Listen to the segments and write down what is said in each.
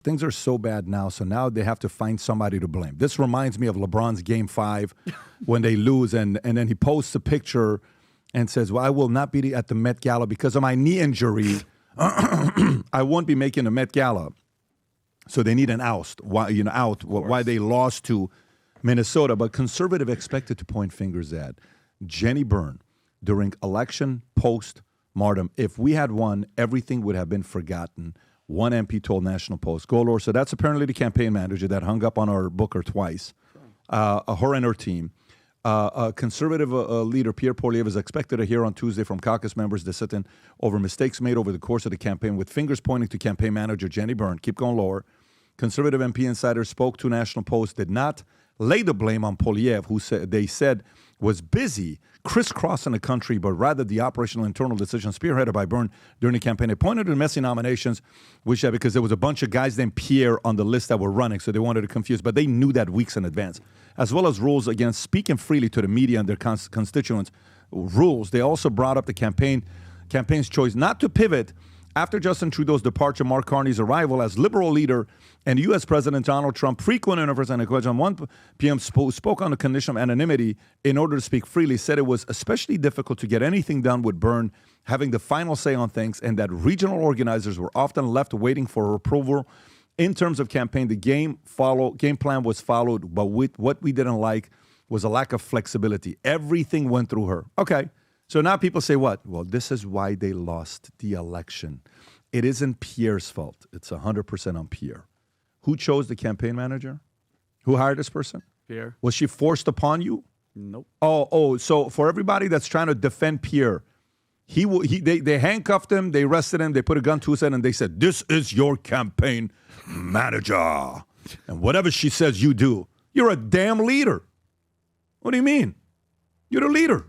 Things are so bad now, so now they have to find somebody to blame. This reminds me of LeBron's Game 5 when they lose, and then he posts a picture and says, well, I will not be at the Met Gala because of my knee injury. I won't be making the Met Gala. So they need an oust, why they lost to Minnesota. But conservative expected to point fingers at Jenny Byrne during election post-mortem. If we had won, everything would have been forgotten. One MP told National Post. Go, Laura. So that's apparently the campaign manager that hung up on our booker twice. Her and her team. A conservative leader, Pierre Poilievre, is expected to hear on Tuesday from caucus members dissenting over mistakes made over the course of the campaign, with fingers pointing to campaign manager Jenny Byrne. Keep going, Laura. Conservative MP insiders spoke to National Post, did not lay the blame on Poilievre, who they said was busy crisscrossing the country, but rather the operational internal decision spearheaded by Byrne during the campaign. They pointed to the messy nominations, because there was a bunch of guys named Pierre on the list that were running, so they wanted to confuse, but they knew that weeks in advance, as well as rules against speaking freely to the media and their constituents. Rules. They also brought up the campaign's choice not to pivot after Justin Trudeau's departure, Mark Carney's arrival as Liberal leader, and U.S. President Donald Trump, frequent interviews and a question 1 p.m. spoke on the condition of anonymity in order to speak freely, said it was especially difficult to get anything done with Byrne having the final say on things, and that regional organizers were often left waiting for approval. In terms of campaign, the game plan was followed, but what we didn't like was a lack of flexibility. Everything went through her. Okay. So now people say what? Well, this is why they lost the election. It isn't Pierre's fault. It's 100% on Pierre. Who chose the campaign manager? Who hired this person? Pierre. Was she forced upon you? Nope. So for everybody that's trying to defend Pierre, they handcuffed him, they arrested him, they put a gun to his head, and they said, this is your campaign manager. And whatever she says, you do. You're a damn leader. What do you mean? You're the leader.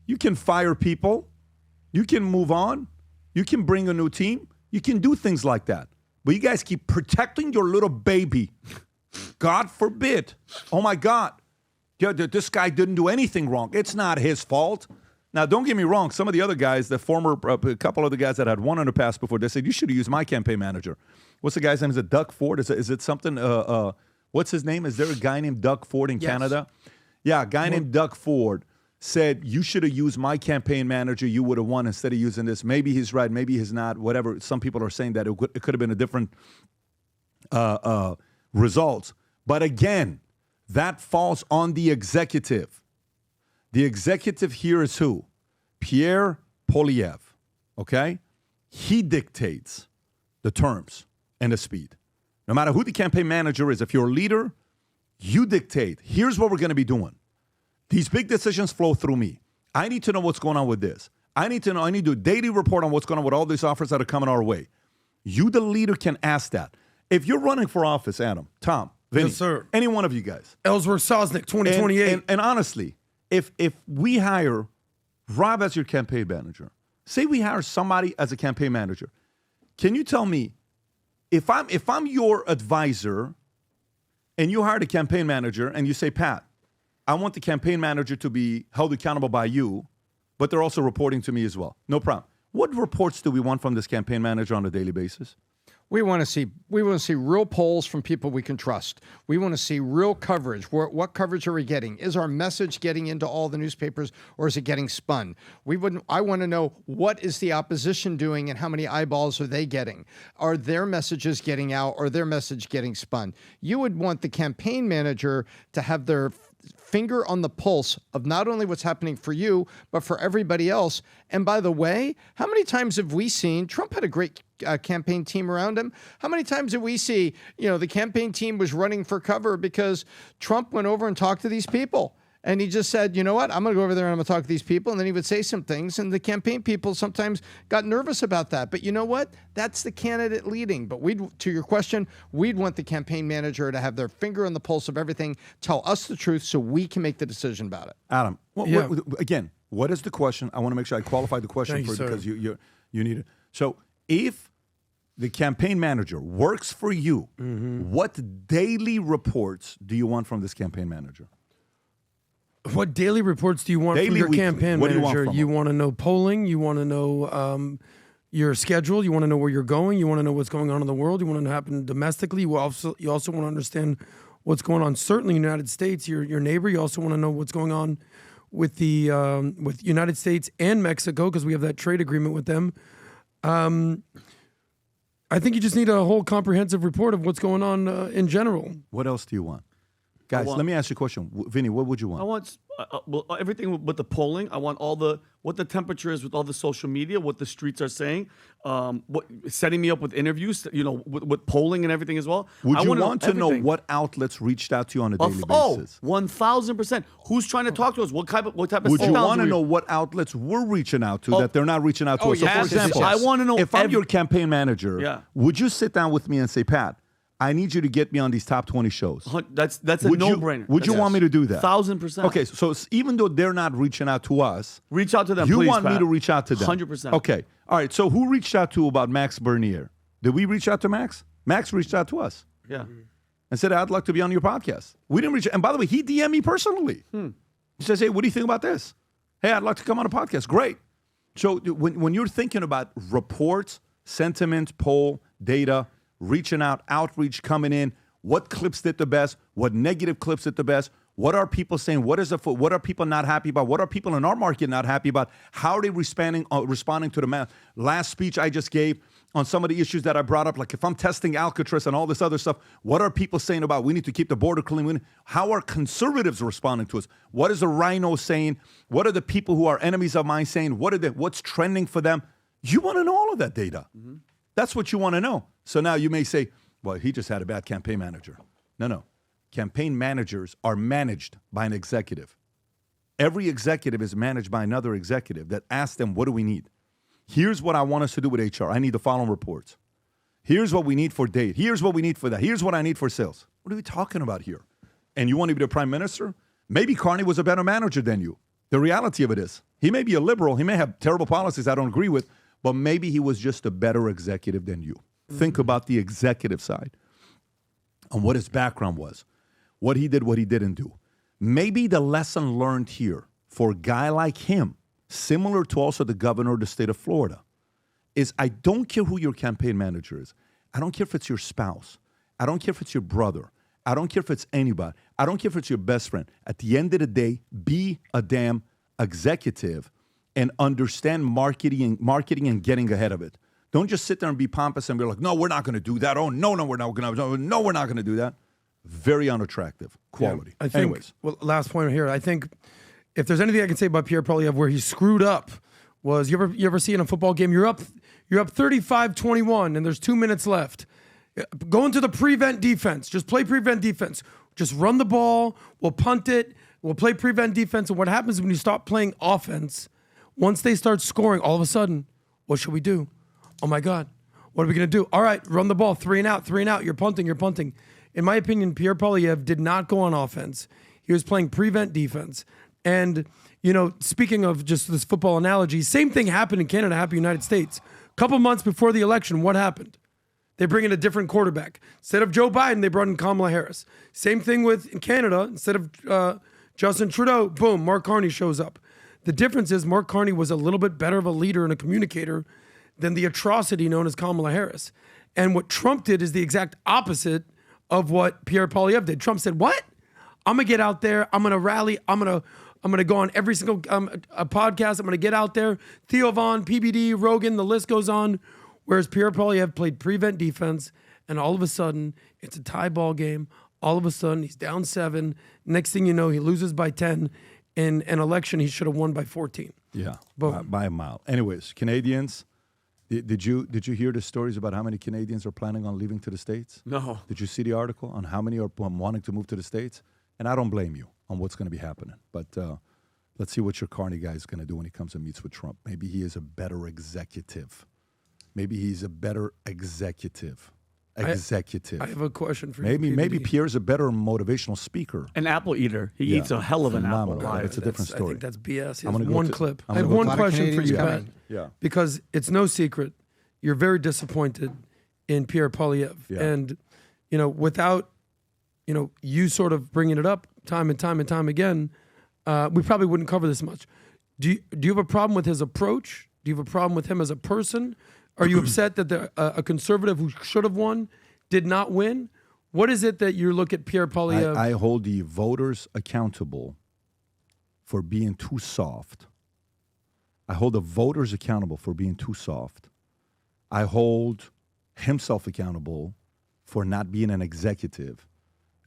You can fire people. You can move on. You can bring a new team. You can do things like that. But you guys keep protecting your little baby. God forbid. Oh, my God. Yeah, this guy didn't do anything wrong. It's not his fault. Now, don't get me wrong. Some of the other guys, a couple of the guys that had won in the past before, they said, you should have used my campaign manager. What's the guy's name? Is it Doug Ford? Is it something? What's his name? Is there a guy named Doug Ford in Canada? Yeah, a guy named Doug Ford said, you should have used my campaign manager, you would have won instead of using this. Maybe he's right, maybe he's not, whatever. Some people are saying that it could have been a different results. But again, that falls on the executive. The executive here is who? Pierre Poilievre, okay? He dictates the terms and the speed. No matter who the campaign manager is, if you're a leader, you dictate, here's what we're going to be doing. These big decisions flow through me. I need to know what's going on with this. I need to do a daily report on what's going on with all these offers that are coming our way. You, the leader, can ask that. If you're running for office, Adam, Tom, Vinny, yes, sir. Any one of you guys. Ellsworth Sosnick, 2028. And honestly, if we hire Rob as your campaign manager, say we hire somebody as a campaign manager, can you tell me, if I'm your advisor and you hire the campaign manager and you say, Pat, I want the campaign manager to be held accountable by you, but they're also reporting to me as well. No problem. What reports do we want from this campaign manager on a daily basis? We want to see real polls from people we can trust. We want to see real coverage. What coverage are we getting? Is our message getting into all the newspapers, or is it getting spun? I want to know, what is the opposition doing and how many eyeballs are they getting? Are their messages getting out, or their message getting spun? You would want the campaign manager to have their finger on the pulse of not only what's happening for you, but for everybody else. And by the way, how many times have we seen, Trump had a great campaign team around him. How many times did we see, the campaign team was running for cover because Trump went over and talked to these people? And he just said, you know what, I'm going to go over there and I'm going to talk to these people. And then he would say some things. And the campaign people sometimes got nervous about that. But you know what? That's the candidate leading. But to your question, we'd want the campaign manager to have their finger on the pulse of everything, tell us the truth so we can make the decision about it. Adam, again, what is the question? I want to make sure I qualify the question for you, because you need it. So if the campaign manager works for you, what daily reports do you want from this campaign manager? What daily reports do you want from your campaign manager? You want to know polling. You want to know, your schedule. You want to know where you're going. You want to know what's going on in the world. You want to know what happen domestically. You also want to understand what's going on, certainly in the United States, your neighbor. You also want to know what's going on with the with United States and Mexico, because we have that trade agreement with them. I think you just need a whole comprehensive report of what's going on in general. What else do you want? Guys, let me ask you a question. Vinny, what would you want? I want everything with the polling. I want what the temperature is with all the social media, what the streets are saying, setting me up with interviews, with polling and everything as well. Would you want to know what outlets reached out to you on a daily basis? 1,000%. Who's trying to talk to us? What type of Would you want to know what outlets we're reaching out to that they're not reaching out to us? So, for example, I want to know if I'm your campaign manager, would you sit down with me and say, Pat, I need you to get me on these top 20 shows? That's a no-brainer. Would you want me to do that? 1,000%. Okay, so even though they're not reaching out to us, reach out to them, you please, want Pat. me to reach out to them? 100%. Okay, all right, so who reached out to about Max Bernier? Did we reach out to Max? Max reached out to us. Yeah. And said, I'd like to be on your podcast. We didn't reach out. And by the way, he DM'd me personally. He says, hey, what do you think about this? Hey, I'd like to come on a podcast. Great. So when you're thinking about reports, sentiment, poll, data, reaching out, outreach coming in, what clips did the best? What negative clips did the best? What are people saying? What are people not happy about? What are people in our market not happy about? How are they responding to the last speech I just gave on some of the issues that I brought up? Like if I'm testing Alcatraz and all this other stuff, what are people saying about we need to keep the border clean? How are conservatives responding to us? What is the rhino saying? What are the people who are enemies of mine saying? What's trending for them? You want to know all of that data. Mm-hmm. That's what you want to know. So now you may say, well, he just had a bad campaign manager. No. Campaign managers are managed by an executive. Every executive is managed by another executive that asks them, what do we need? Here's what I want us to do with HR. I need the following reports. Here's what we need for date. Here's what we need for that. Here's what I need for sales. What are we talking about here? And you want to be the prime minister? Maybe Carney was a better manager than you. The reality of it is, he may be a liberal. He may have terrible policies I don't agree with, but maybe he was just a better executive than you. Think about the executive side and what his background was, what he didn't do. Maybe the lesson learned here for a guy like him, similar to also the governor of the state of Florida, is I don't care who your campaign manager is. I don't care if it's your spouse. I don't care if it's your brother. I don't care if it's anybody. I don't care if it's your best friend. At the end of the day, be a damn executive and understand marketing and getting ahead of it. Don't just sit there and be pompous and be like, no, we're not going to do that. Oh, no, we're not going to. No, we're not going to do that. Very unattractive quality. Yeah, I think, anyways. Well, last point here. I think if there's anything I can say about Pierre Poilievre where he screwed up was you ever see in a football game, you're up 35-21 and there's 2 minutes left. Go into the prevent defense. Just play prevent defense. Just run the ball. We'll punt it. We'll play prevent defense. And what happens when you stop playing offense, once they start scoring, all of a sudden, what should we do? Oh, my God. What are we going to do? All right, run the ball. 3 and out. You're punting. In my opinion, Pierre Poilievre did not go on offense. He was playing prevent defense. And, speaking of just this football analogy, same thing happened in Canada, happened in the United States. A couple months before the election, what happened? They bring in a different quarterback. Instead of Joe Biden, they brought in Kamala Harris. Same thing in Canada. Instead of Justin Trudeau, boom, Mark Carney shows up. The difference is Mark Carney was a little bit better of a leader and a communicator than the atrocity known as Kamala Harris. And what Trump did is the exact opposite of what Pierre Poilievre did. Trump said, what? I'm going to get out there. I'm going to rally. I'm going to go on every single podcast. I'm going to get out there. Theo Von, PBD, Rogan, the list goes on. Whereas Pierre Poilievre played prevent defense, and all of a sudden, it's a tie ball game. All of a sudden, he's down 7. Next thing you know, he loses by 10. In an election, he should have won by 14. Yeah, by a mile. Anyways, Canadians, did you hear the stories about how many Canadians are planning on leaving to the States? No. Did you see the article on how many are wanting to move to the States? And I don't blame you on what's going to be happening. But let's see what your Carney guy is going to do when he comes and meets with Trump. Maybe he is a better executive. Maybe he's a better executive. I have a question for you. Maybe Pierre's a better motivational speaker. An apple eater. He eats a hell of an apple. It's a different story. I think that's BS. I'm gonna one clip. I have one question for you, Pat. Yeah. Because it's no secret, you're very disappointed in Pierre Poilievre. Yeah. And, without, you sort of bringing it up time and time again, we probably wouldn't cover this much. Do you have a problem with his approach? Do you have a problem with him as a person? Are you upset that a conservative who should have won did not win? What is it that you look at Pierre Poilievre? I hold the voters accountable for being too soft. I hold the voters accountable for being too soft. I hold himself accountable for not being an executive.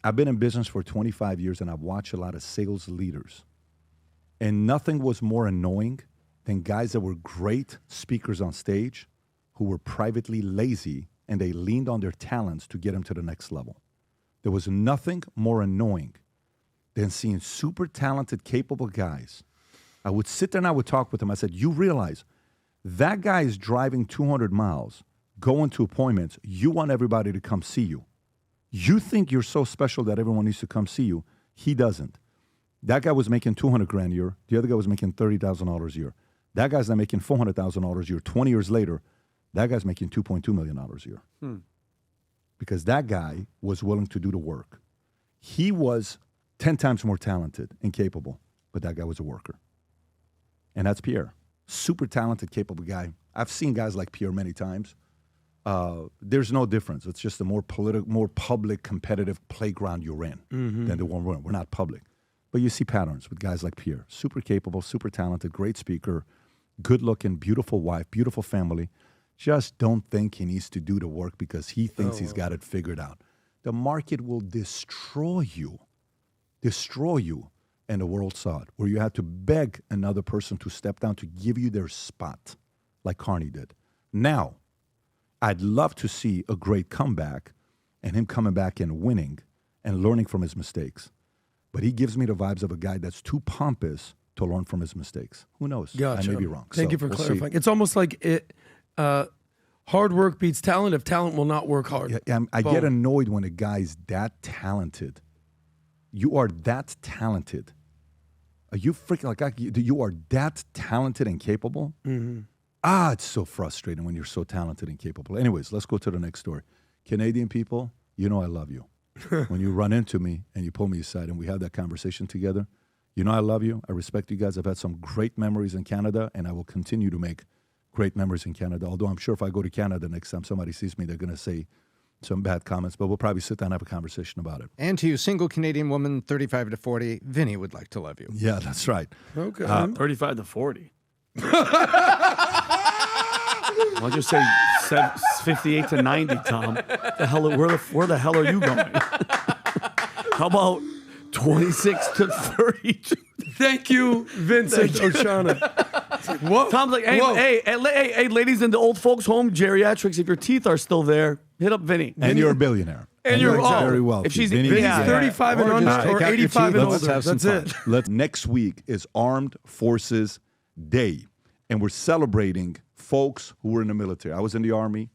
I've been in business for 25 years, and I've watched a lot of sales leaders. And nothing was more annoying than guys that were great speakers on stage who were privately lazy, and they leaned on their talents to get them to the next level. There was nothing more annoying than seeing super talented, capable guys. I would sit there and I would talk with them. I said, you realize that guy is driving 200 miles, going to appointments. You want everybody to come see you. You think you're so special that everyone needs to come see you. He doesn't. That guy was making $200,000 a year. The other guy was making $30,000 a year. That guy's not making $400,000 a year. 20 years later, that guy's making $2.2 million a year. Because that guy was willing to do the work. He was 10 times more talented and capable, but that guy was a worker. And that's Pierre. Super talented, capable guy. I've seen guys like Pierre many times. There's no difference. It's just a more public, competitive playground you're in than the one we're in. We're not public. But you see patterns with guys like Pierre. Super capable, super talented, great speaker, good-looking, beautiful wife, beautiful family. Just don't think he needs to do the work because he thinks he's got it figured out. The market will destroy you, and the world saw it, where you had to beg another person to step down to give you their spot, like Carney did. Now, I'd love to see a great comeback and him coming back and winning and learning from his mistakes. But he gives me the vibes of a guy that's too pompous to learn from his mistakes. Who knows? Gotcha. I may be wrong. Thank you for clarifying. It's almost like hard work beats talent if talent will not work hard. Yeah, I get annoyed when a guy's that talented. You are that talented. Are you freaking you are that talented and capable? It's so frustrating when you're so talented and capable. Anyways, let's go to the next story. Canadian people, you know I love you. When you run into me and you pull me aside and we have that conversation together, you know I love you. I respect you guys. I've had some great memories in Canada, and I will continue to make great memories in Canada. Although I'm sure if I go to Canada next time somebody sees me, they're going to say some bad comments, but we'll probably sit down and have a conversation about it. And to you, single Canadian woman, 35 to 40, Vinny would like to love you. Yeah, that's right. Okay. 35 to 40. I'll just say 58 to 90, Tom. Where the hell are you going? How about 26 to 32? Thank you, Vincent Oshana. Whoa. Tom's like, hey, ladies in the old folks home, geriatrics, if your teeth are still there, hit up Vinny. And you're a billionaire. And you're very wealthy. If she's Vinny, Vinny's yeah, 35 and under or 85 and older. That's it. Next week is Armed Forces Day, and we're celebrating folks who were in the military. I was in the Army.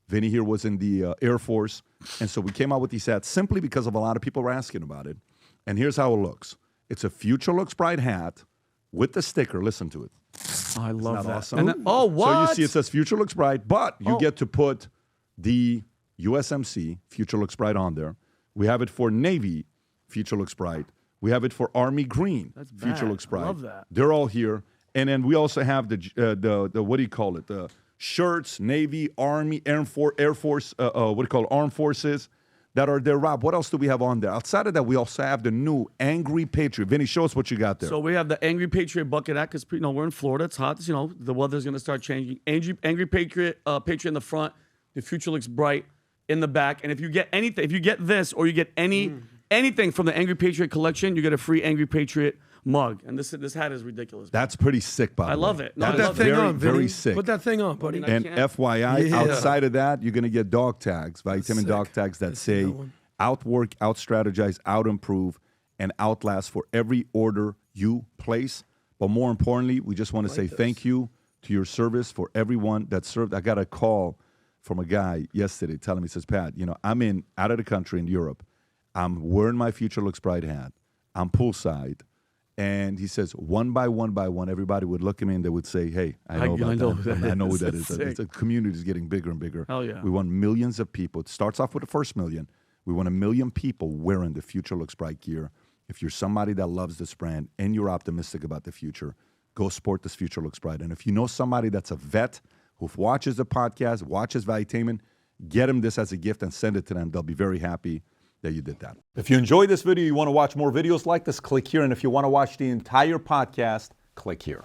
Vinny here was in the Air Force. And so we came out with these hats simply because of a lot of people were asking about it. And here's how it looks. It's a Future Looks Bright hat with the sticker. Listen to it. Oh, I love that. Awesome? And then, what? So you see it says Future Looks Bright, but you get to put the USMC, Future Looks Bright, on there. We have it for Navy, Future Looks Bright. We have it for Army Green, Future bad. Looks Bright. I love that. They're all here. And then we also have the what do you call it? The shirts, Navy, Army, Air Force, Armed Forces that are there. Rob, what else do we have on there? Outside of that, we also have the new Angry Patriot. Vinny, show us what you got there. So we have the Angry Patriot bucket hat because we're in Florida. It's hot. The weather's going to start changing. Angry Patriot, Patriot in the front. The Future Looks Bright in the back. And if you get anything, if you get this or you get anything from the Angry Patriot collection, you get a free Angry Patriot mug. And this hat is ridiculous. That's pretty sick, by the way. I love it. No, Put that thing on, Vinny. Very sick. Put that thing on, buddy. And FYI, Yeah. outside of that, you're going to get dog tags, vitamin dog tags that say outwork, out-strategize, out-improve, and outlast for every order you place. But more importantly, we just want to say thank you to your service for everyone that served. I got a call from a guy yesterday telling me, says, Pat, I'm out of the country in Europe. I'm wearing my Future Looks Bright hat. I'm poolside. And he says, one by one, everybody would look at me and they would say, hey, I know that. I know who that is. The community is getting bigger and bigger. Hell yeah. We want millions of people. It starts off with the first million. We want 1 million people wearing the Future Looks Bright gear. If you're somebody that loves this brand and you're optimistic about the future, go sport this Future Looks Bright. And if you know somebody that's a vet who watches the podcast, watches Valuetainment, get them this as a gift and send it to them. They'll be very happy that you did that. If you enjoyed this video, you want to watch more videos like this, click here. And if you want to watch the entire podcast, click here.